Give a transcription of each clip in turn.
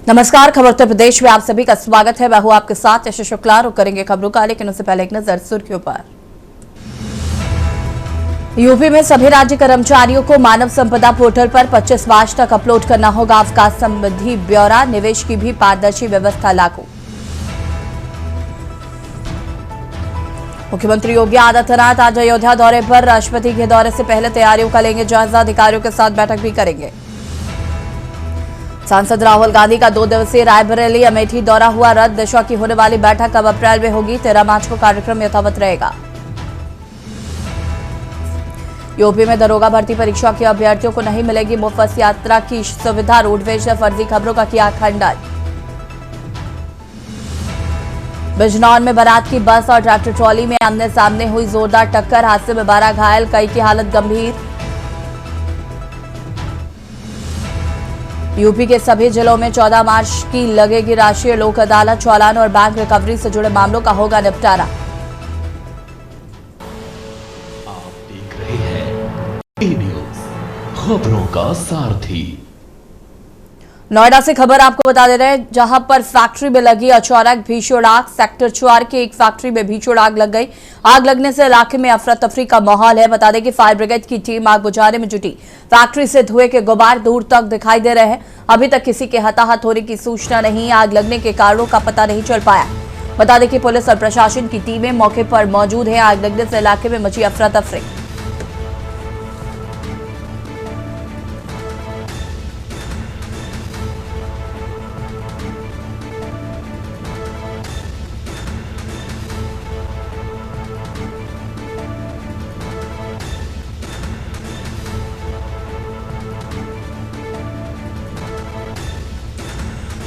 नमस्कार, खबर उत्तर प्रदेश में आप सभी का स्वागत है। मैं हूं आपके साथ यश शुक्ला। रुक करेंगे खबरों का, लेकिन उससे पहले एक नजर सुर्खियों पर। यूपी में सभी राज्य कर्मचारियों को मानव संपदा पोर्टल पर 25 मार्च तक अपलोड करना होगा अवकाश संबंधी ब्यौरा। निवेश की भी पारदर्शी व्यवस्था लागू। मुख्यमंत्री योगी आदित्यनाथ आज अयोध्या दौरे पर। राष्ट्रपति के दौरे से पहले तैयारियों का लेंगे जायजा। अधिकारियों के साथ बैठक भी करेंगे। सांसद राहुल गांधी का 2 दिवसीय रायबरेली अमेठी दौरा हुआ रद्द। दिशा की होने वाली बैठक अब अप्रैल में होगी। 13 मार्च को कार्यक्रम यथावत रहेगा। यूपी में दरोगा भर्ती परीक्षा के अभ्यर्थियों को नहीं मिलेगी मुफ्त यात्रा की सुविधा। रोडवेज ने फर्जी खबरों का किया खंडन। बिजनौर में बारात की बस और ट्रैक्टर ट्रॉली में आमने सामने हुई जोरदार टक्कर। हादसे में 12 घायल, कई की हालत गंभीर। यूपी के सभी जिलों में 14 मार्च की लगेगी राष्ट्रीय लोक अदालत। चालान और बैंक रिकवरी से जुड़े मामलों का होगा निपटारा। आप देख रहे हैं न्यूज़, खबरों का सारथी। नोएडा से खबर आपको बता दे रहे हैं, जहां पर फैक्ट्री में लगी अचानक भीषण आग। सेक्टर 4 की एक फैक्ट्री में भीषण आग लग गई। आग लगने से इलाके में अफरा तफरी का माहौल है। बता दें कि फायर ब्रिगेड की टीम आग बुझाने में जुटी। फैक्ट्री से धुएं के गुबार दूर तक दिखाई दे रहे हैं। अभी तक किसी के हताहत होने की सूचना नहीं। आग लगने के कारणों का पता नहीं चल पाया। बता दें कि पुलिस और प्रशासन की टीमें मौके पर मौजूद है। आग लगने से इलाके में मची अफरा तफरी।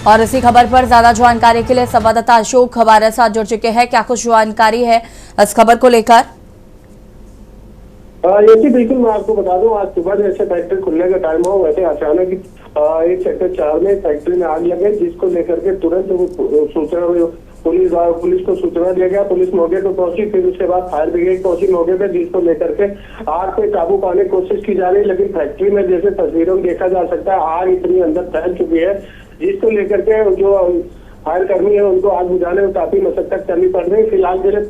और इसी खबर पर ज्यादा जानकारी के लिए संवाददाता अशोक हमारे साथ जुड़ चुके हैं। क्या कुछ जानकारी है इस खबर को लेकर? ये जी बिल्कुल, मैं आपको बता दूं, आज सुबह जैसे फैक्ट्री खुलने का टाइम हो, वैसे अचानक एक सेक्टर 4 में फैक्ट्री में आग लग गई, जिसको लेकर के तुरंत सूचना पुलिस को सूचना दिया गया। पुलिस मौके पर पहुंची, फिर उसके बाद फायर ब्रिगेड पहुंची मौके पे, जिसको लेकर के आग पे काबू पाने की कोशिश की जा रही है। लेकिन फैक्ट्री में जैसे तस्वीरों में देखा जा सकता है, आग इतनी अंदर फैल चुकी है, जिसको लेकर के जो फायर कर्मी है उनको आग बुझाने में काफी मशक्कत करनी पड़ रही है। फिलहाल जिले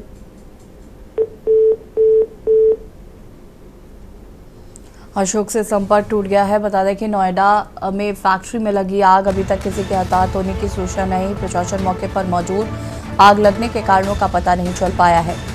अशोक से संपर्क टूट गया है। बता दें कि नोएडा में फैक्ट्री में लगी आग, अभी तक किसी के हताहत होने की सूचना नहीं। प्रशासन मौके पर मौजूद। आग लगने के कारणों का पता नहीं चल पाया है।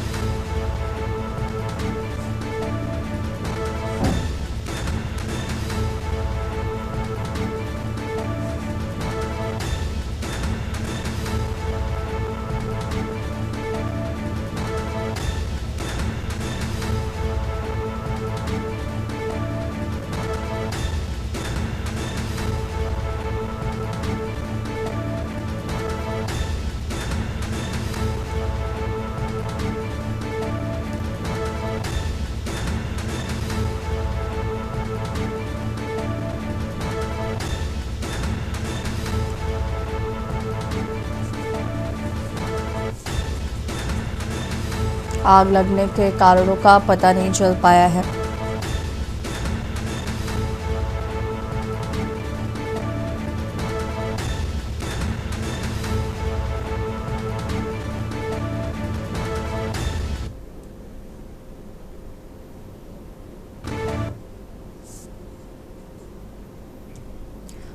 आग लगने के कारणों का पता नहीं चल पाया है।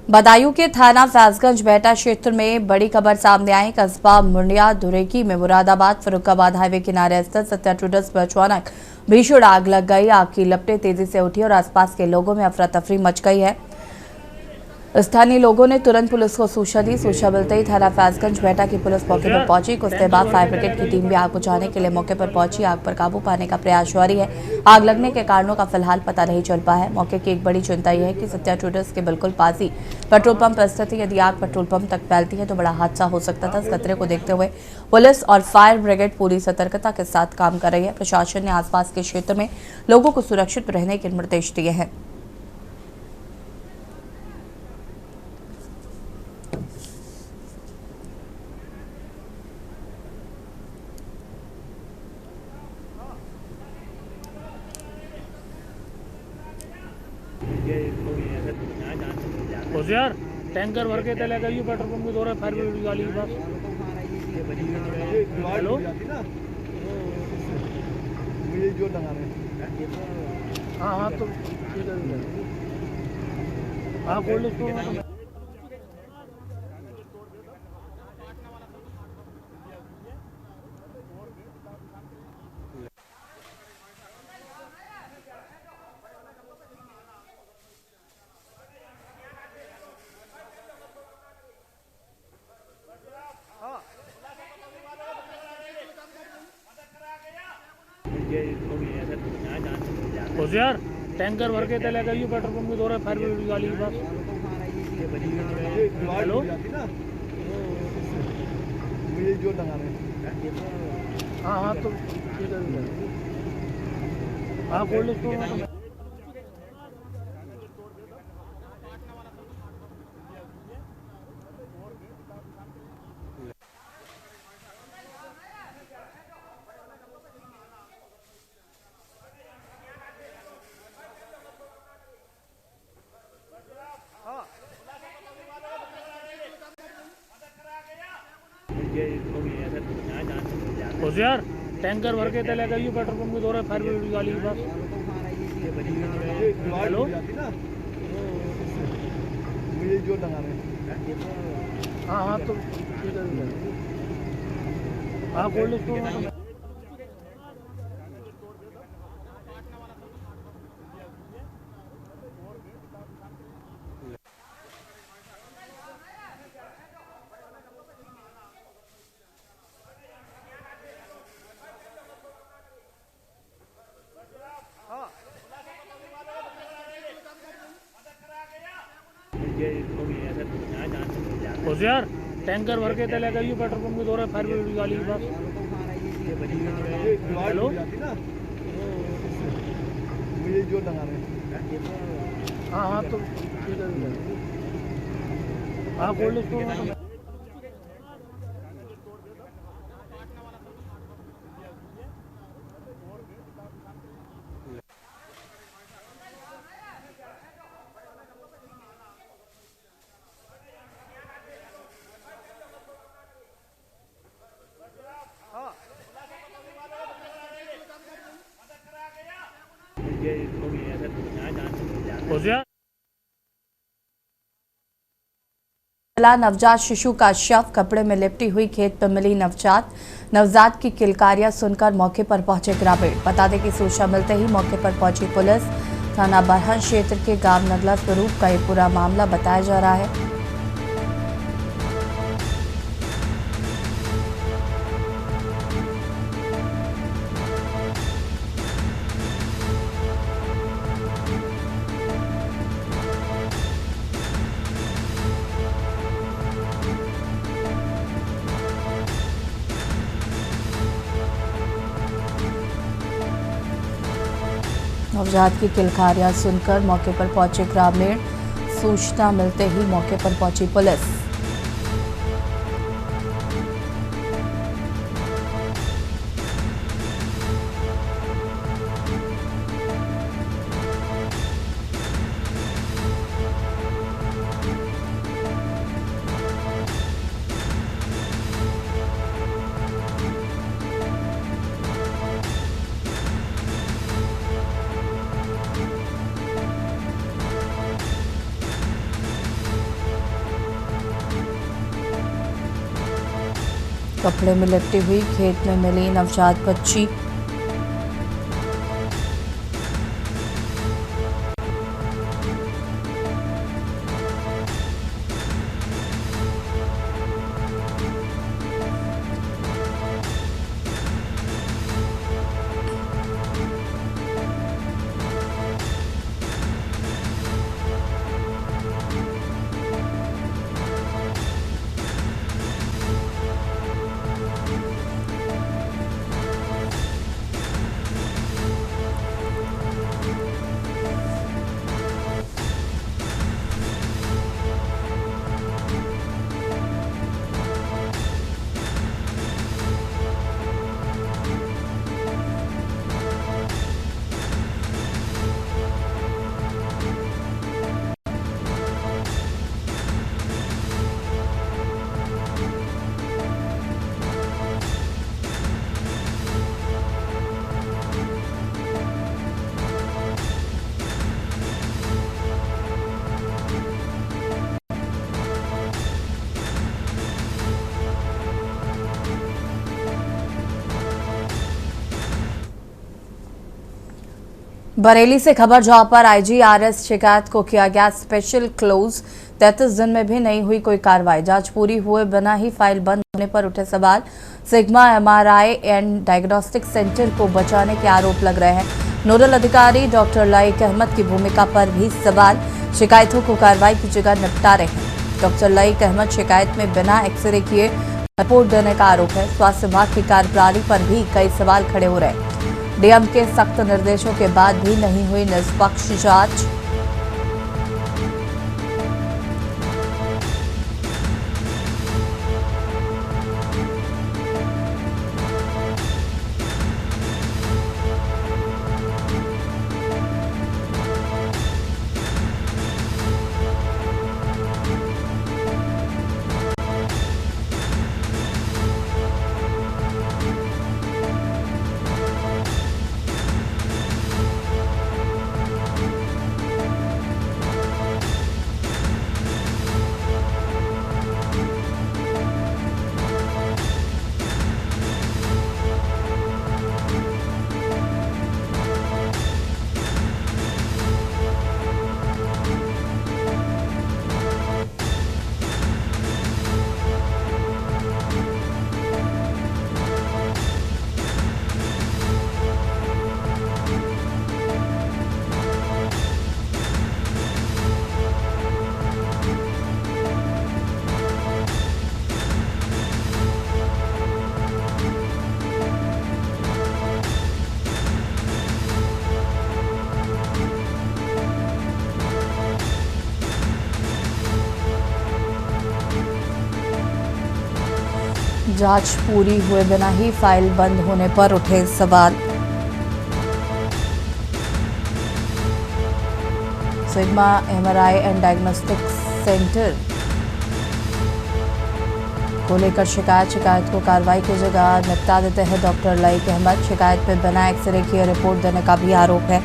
बदायूं के थाना फैजगंज बेहटा क्षेत्र में बड़ी खबर सामने आई। कस्बा मुंडिया धुरेकी में मुरादाबाद फरुखाबाद हाईवे किनारे स्थित सत्या ट्रेडर्स पर अचानक भीषण आग लग गई। आग की लपटें तेजी से उठी और आसपास के लोगों में अफरा तफरी मच गई है। स्थानीय लोगों ने तुरंत पुलिस को सूचना दी। सूचना मिलते ही थाना फैजगंज बेहटा की पुलिस मौके पर पहुंची। कुछ देर बाद फायर ब्रिगेड की टीम भी आग बुझाने के लिए मौके पर पहुंची। आग पर काबू पाने का प्रयास जारी है। आग लगने के कारणों का फिलहाल पता नहीं चल पाया है। मौके की एक बड़ी चिंता यह है कि सत्या ट्रेडर्स के बिल्कुल पास ही पेट्रोल पंप स्थित है। यदि आग पेट्रोल पंप तक फैलती है तो बड़ा हादसा हो सकता था। इस खतरे को देखते हुए पुलिस और फायर ब्रिगेड पूरी सतर्कता के साथ काम कर रही है। प्रशासन ने आसपास के क्षेत्र में लोगों को सुरक्षित रहने के निर्देश दिए हैं। होशियार टैंकर भर के चले गई पेट्रोल पंप के दौरे फायर ब्रिगेड वाली बस। हेलो मुझे जो लगाने हाँ हाँ तो ठीक है। हाँ कोल्ड स्टोर में तो होशियार टैंकर भर के चले गई पेट्रोल पंप के दौरे फायर ब्रिगेड वाली बस। हेलो मुझे जो लगाने हाँ हाँ तो ठीक है। हाँ कोल्ड स्टोर में तो होशियार टैंकर भर के चले गई पेट्रोल पंप के दौरे फायर ब्रिगेड वाली बस। हेलो मुझे जो लगाने हाँ हाँ तो ठीक है। हाँ कोल्ड स्टोर में तो होशियार टैंकर भर के चले गई पेट्रोल पंप के दौरे फायर ब्रिगेड वाली बस। हेलो मुझे जो लगाने हाँ हाँ तो ठीक है। हाँ कोल्ड स्टोर में तो होशियार मिला नवजात शिशु का शव। कपड़े में लिपटी हुई खेत पर मिली नवजात की किलकारियां सुनकर मौके पर पहुंचे ग्रामीण। बता दें कि सूचना मिलते ही मौके पर पहुंची पुलिस। थाना बरहन क्षेत्र के गांव नगला स्वरूप का ये पूरा मामला बताया जा रहा है। नवजात की किलकारियां सुनकर मौके पर पहुंचे ग्रामीण। सूचना मिलते ही मौके पर पहुंची पुलिस। कपड़े में लिपटी हुई खेत में मिली नवजात बच्ची। बरेली से खबर जहां पर आईजीआरएस शिकायत को किया गया स्पेशल क्लोज। 33 दिन में भी नहीं हुई कोई कार्रवाई। जांच पूरी हुए बिना ही फाइल बंद होने पर उठे सवाल। Sigma MRI and diagnostic centre को बचाने के आरोप लग रहे हैं। नोडल अधिकारी डॉक्टर लाइक अहमद की भूमिका पर भी सवाल। शिकायतों को कार्रवाई की जगह निपटा रहे हैं। डॉक्टर लाइक अहमद शिकायत में बिना एक्सरे किए रिपोर्ट देने का आरोप है। स्वास्थ्य विभाग की कार्यप्रणाली पर भी कई सवाल खड़े हो रहे हैं। डीएम के सख्त निर्देशों के बाद भी नहीं हुई निष्पक्ष जांच। जांच पूरी हुए बिना ही फाइल बंद होने पर उठे सवाल। Sigma MRI and diagnostic centre को लेकर शिकायत को कार्रवाई की जगह निपटा देते हैं डॉक्टर लाइक अहमद। शिकायत में बिना एक्सरे किए रिपोर्ट देने का भी आरोप है।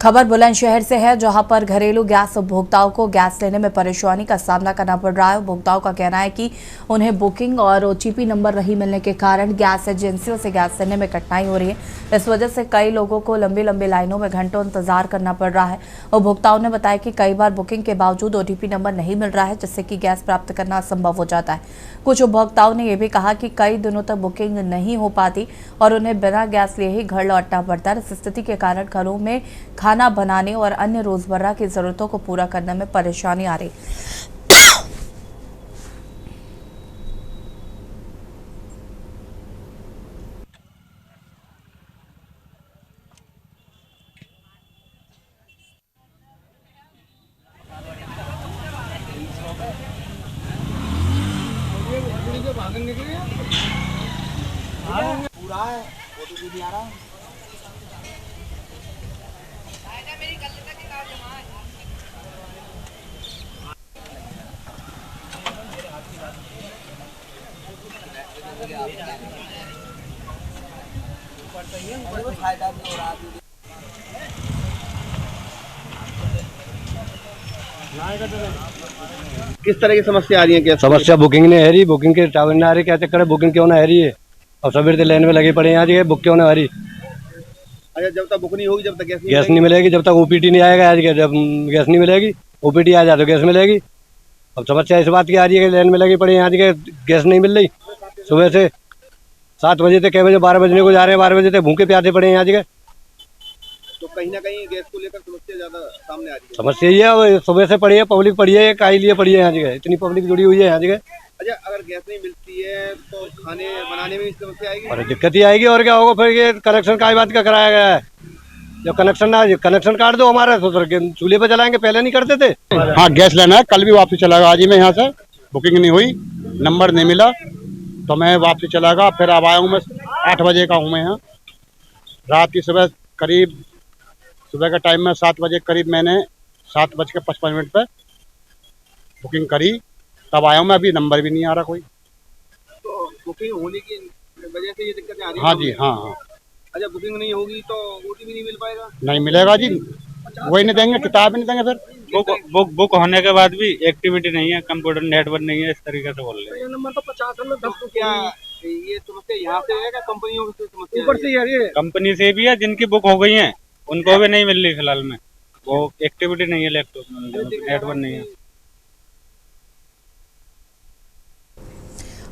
खबर बुलंदशहर से है, जहां पर घरेलू गैस उपभोक्ताओं को गैस लेने में परेशानी का सामना करना पड़ रहा है। उपभोक्ताओं का कहना है कि उन्हें बुकिंग और ओटीपी नंबर नहीं मिलने के कारण गैस एजेंसियों से गैस लेने में कठिनाई हो रही है। इस वजह से कई लोगों को लंबी लंबी लाइनों में घंटों इंतजार करना पड़ रहा है। उपभोक्ताओं ने बताया कि कई बार बुकिंग के बावजूद ओटीपी नंबर नहीं मिल रहा है, जिससे कि गैस प्राप्त करना असंभव हो जाता है। कुछ उपभोक्ताओं ने यह भी कहा कि कई दिनों तक बुकिंग नहीं हो पाती और उन्हें बिना गैस लिए ही घर लौटना पड़ता है। इस स्थिति के कारण घरों में खाना बनाने और अन्य रोजमर्रा की जरूरतों को पूरा करने में परेशानी आ रही। पूरा है ओटीपी नहीं आ रहा। किस तरह की समस्या आ रही है? क्या समस्या बुकिंग नहीं है रही, बुकिंग के टावर नहीं आ रही। क्या चक्कर है, बुकिंग क्यों ना है रही है? और सवेर से लाइन में लगे पड़े यहाँ जी, बुक क्यों ना आ रही? अच्छा, जब तक बुक नहीं होगी, जब तक गैस नहीं मिलेगी, जब तक ओपीटी नहीं आएगा आज के, जब गैस नहीं मिलेगी, ओपीटी आ जाए तो गैस मिलेगी। अब समस्या इस बात की आ रही है कि लाइन में लगी पड़े यहाँ के, गैस नहीं मिल रही। सुबह से 7 बजे से कै बजे 12 बजने को जा रहे हैं, 12 बजे से भूखे प्यासे पड़े हैं यहाँ के। तो कहीं ना कहीं गैस को लेकर समस्या ज्यादा सामने आ रही है। समस्या ये है, सुबह से पड़ी है, पब्लिक पड़ी है, काई लिए पड़ी है यहाँ के, इतनी पब्लिक जुड़ी हुई है यहाँ के। अच्छा, अगर गैस नहीं मिलती है तो खाने बनाने में समस्या आएगी और दिक्कत ही आएगी। और क्या होगा फिर? ये कनेक्शन का बात का कराया गया है। जब कनेक्शन काट दो हमारा तो चूल्हे पे चलाएंगे, पहले नहीं करते थे। हाँ, गैस लेना है, कल भी वापसी चलागा। आज ही मैं यहाँ से बुकिंग नहीं हुई, नंबर नहीं मिला तो मैं वापसी चलागा। फिर अब आया हूँ, मैं 8 बजे का हूँ मैं यहाँ। रात की सुबह का टाइम में 7 बजे करीब मैंने 7:55 पे बुकिंग करी, तब आया हूँ मैं। अभी नंबर भी नहीं आ रहा कोई। तो बुकिंग होने की वजह से ये दिक्कतें आ रही है? हाँ जी, हाँ। अच्छा बुकिंग नहीं होगी तो ओटीपी नहीं मिल पाएगा? नहीं मिलेगा जी, वही नहीं देंगे, किताब ही नहीं देंगे फिर। बुक होने के बाद भी एक्टिविटी नहीं है, कंप्यूटर नेटवर्क नहीं है, इस तरीके से बोल रहे हैं। ये नंबर तो 50 में 10 तो क्या ये समस्या यहाँ से है क्या कंपनियों से समस्या ऊपर से यार ये कंपनी से भी है, जिनकी बुक हो गई है उनको भी नहीं मिल रही फिलहाल में, वो एक्टिविटी नहीं है, लैपटॉप नेटवर्क नहीं है।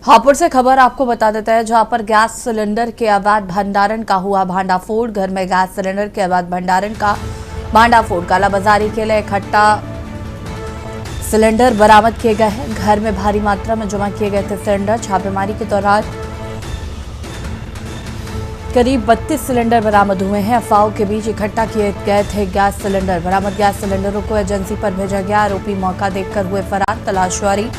हापुड़ से खबर आपको बता देता है, जहां पर गैस सिलेंडर के अवैध भंडारण का हुआ भांडाफोड़। घर में गैस सिलेंडर के अवैध भंडारण का भांडाफोड़, कालाबाजारी के लिए इकट्ठा सिलेंडर बरामद किए गए हैं। घर में भारी मात्रा में जमा किए गए थे सिलेंडर। छापेमारी के दौरान करीब 32 सिलेंडर बरामद हुए हैं। अफवाहों के बीच इकट्ठा किए गए थे गैस सिलेंडर। बरामद गैस सिलेंडरों को एजेंसी पर भेजा गया। आरोपी मौका देखकर हुए फरार, तलाश जारी।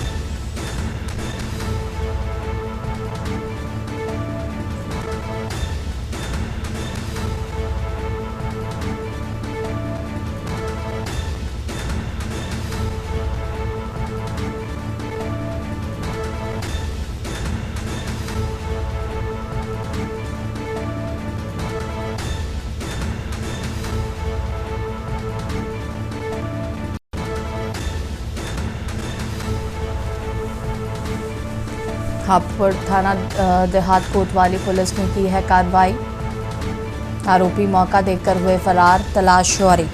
हापुड़ थाना देहात कोतवाली पुलिस ने की है कार्रवाई। आरोपी मौका देखकर हुए फरार, तलाश जारी।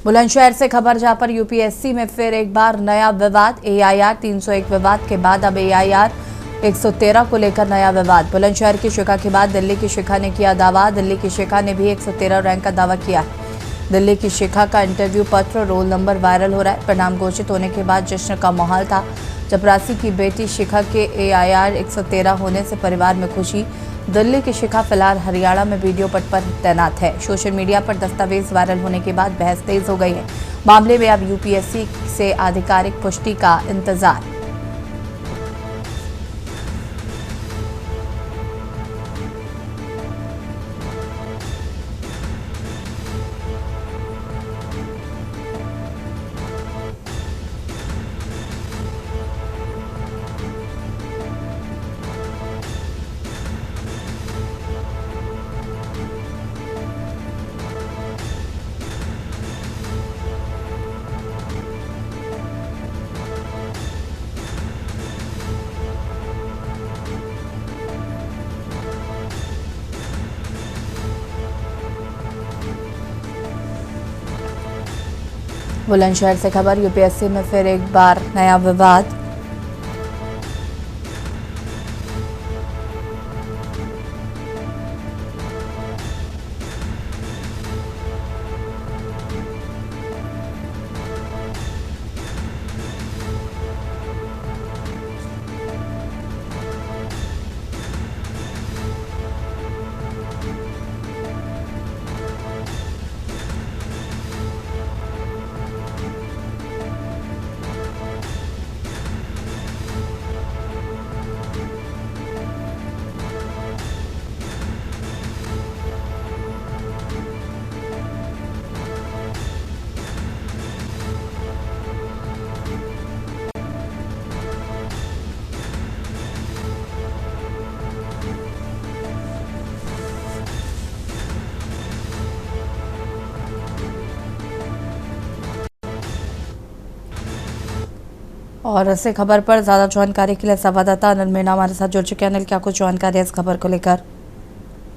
बुलंदशहर से खबर, जहां पर यूपीएससी में फिर एक बार नया विवाद। एआईआर 301 विवाद के बाद अब एआईआर 113 को लेकर नया विवाद। बुलंदशहर की शिखा के बाद दिल्ली की शिखा ने किया दावा। दिल्ली की शिखा ने भी 113 रैंक का दावा किया है। दिल्ली की शिखा का इंटरव्यू पत्र, रोल नंबर वायरल हो रहा है। परिणाम घोषित होने के बाद जश्न का माहौल था। चपरासी की बेटी शिखा के एआईआर 113 होने से परिवार में खुशी। दिल्ली की शिखा फिलहाल हरियाणा में वीडियो पट पर तैनात है। सोशल मीडिया पर दस्तावेज वायरल होने के बाद बहस तेज हो गई है। मामले में अब यूपीएससी से आधिकारिक पुष्टि का इंतजार। बुलंदशहर से खबर, यूपीएससी में फिर एक बार नया विवाद। और ऐसे खबर पर ज्यादा जानकारी के लिए संवाददाता अनिल मीणा हमारे साथ जुड़ चुके हैं। अनिल, क्या कुछ जानकारी है इस खबर को लेकर?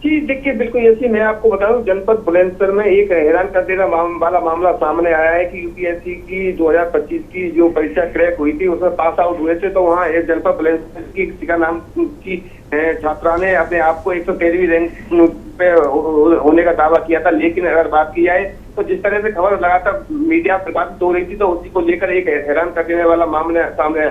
जी देखिए, बिल्कुल ऐसी मैं आपको बता दूं, जनपद बुलंदशहर में एक हैरान कर देने वाला मामला सामने आया है कि यूपीएससी की 2025 की जो परीक्षा क्रैक हुई थी उसमें पास आउट हुए थे। तो वहाँ एक जनपद बुलंदशहर की शिखा नाम की छात्रा ने अपने आप को 113वीं रैंक पे होने का दावा किया था। लेकिन अगर बात की जाए तो जिस तरह से खबर लगातार मीडिया प्रकाशित हो रही थी, तो उसी को लेकर एक हैरान कर देने वाला मामला सामने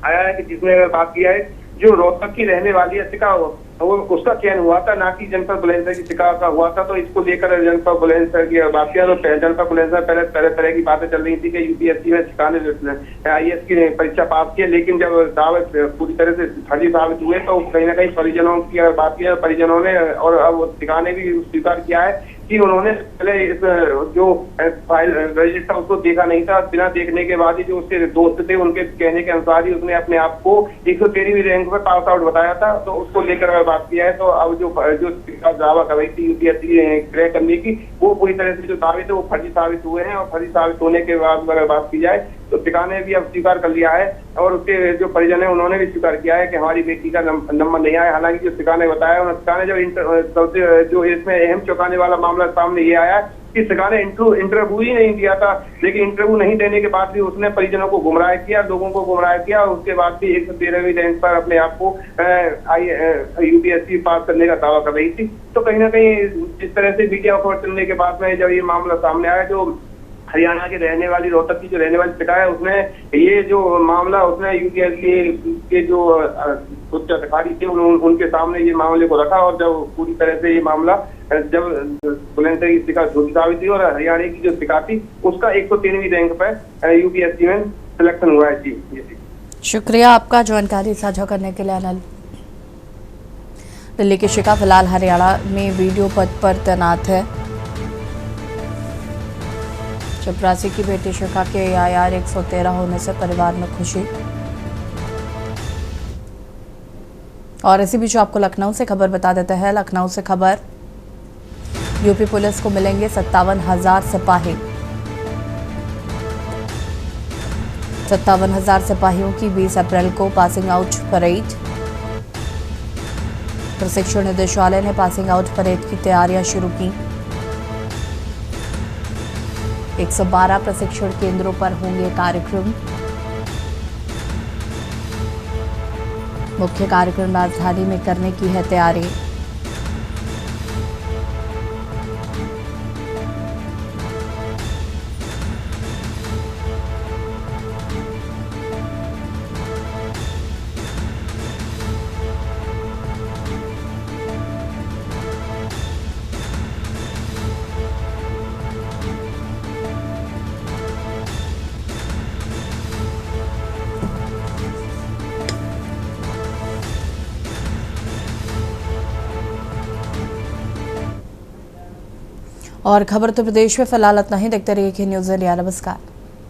आया है कि जिसमें अगर बात की जाए, जो रोहतक की रहने वाली है शिखा, वो उसका चयन हुआ था, ना कि जनपद बुलंदशहर की शिखा का हुआ था। तो इसको लेकर जनपद बुलंदशहर की बात किया तो जनपद बुलंदशहर पहले तरह की बातें चल रही थी कि यूपीएससी में शिखा ने आईएएस की परीक्षा पास की। लेकिन जब दावे पूरी तरह से फर्जी साबित हुए तो कहीं ना कहीं परिजनों की अगर बात की, परिजनों ने और अब शिखा ने भी स्वीकार किया है कि उन्होंने पहले इस जो फाइल रजिस्टर उसको देखा नहीं था। बिना देखने के बाद ही जो उसके दोस्त थे उनके कहने के अनुसार ही उसने अपने आप को 113वीं रैंक पर पास आउट बताया था। तो उसको लेकर बात किया है। तो अब जो दावा कर रही थी यूपीएससी क्रैक करने की, वो पूरी तरह से जो दावे थे वो फर्जी साबित हुए हैं। और फर्जी साबित होने के बाद अगर बात की जाए तो पिता ने भी अब स्वीकार कर लिया है और उसके जो परिजन है उन्होंने भी स्वीकार किया है कि हमारी बेटी का नंबर नहीं आया। हालांकि जो पिता ने बताया, पिता ने जब सबसे जो इसमें अहम चौंकाने वाला मामला सामने ये आया कि पिता ने इंटरव्यू ही नहीं दिया था। लेकिन इंटरव्यू नहीं देने के बाद भी उसने परिजनों को गुमराह किया, लोगों को गुमराह किया। और उसके बाद भी 113वीं रैंक पर अपने आप को यूपीएससी पास करने का दावा कर रही थी। तो कहीं ना कहीं जिस तरह से मीडिया खबर चलने के बाद में जब ये मामला सामने आया, जो हरियाणा की रहने वाली, रोहतक की जो रहने वाली पिता है, उसने ये जो मामला उसने यूपीएससी के जो उच्च अधिकारी थे उनके सामने ये मामले को रखा। और जब पूरी तरह से ये मामला जब बुलंदशहर की शिका झूठी साबित हुई और हरियाणा की जो शिका थी उसका 103वीं रैंक पर यूपीएससी में सिलेक्शन हुआ है। जी शुक्रिया आपका जानकारी साझा करने के लिए अनिल। दिल्ली की शिका फिलहाल हरियाणा में वीडियो पद पर तैनात है। चपरासी की बेटी शिखा के AIR 113 होने से परिवार में खुशी। और इसी बीच आपको लखनऊ से खबर बता देते हैं। लखनऊ से खबर, यूपी पुलिस को मिलेंगे 57,000 सिपाही। 57,000 सिपाहियों की 20 अप्रैल को पासिंग आउट परेड। प्रशिक्षण निदेशालय ने पासिंग आउट परेड की तैयारियां शुरू की। 112 प्रशिक्षण केंद्रों पर होंगे कार्यक्रम। मुख्य कार्यक्रम राजधानी में करने की है तैयारी। और खबर उत्तर प्रदेश में फिलहाल इतना ही। देखते रहिए कि न्यूज़ इंडिया। नमस्कार।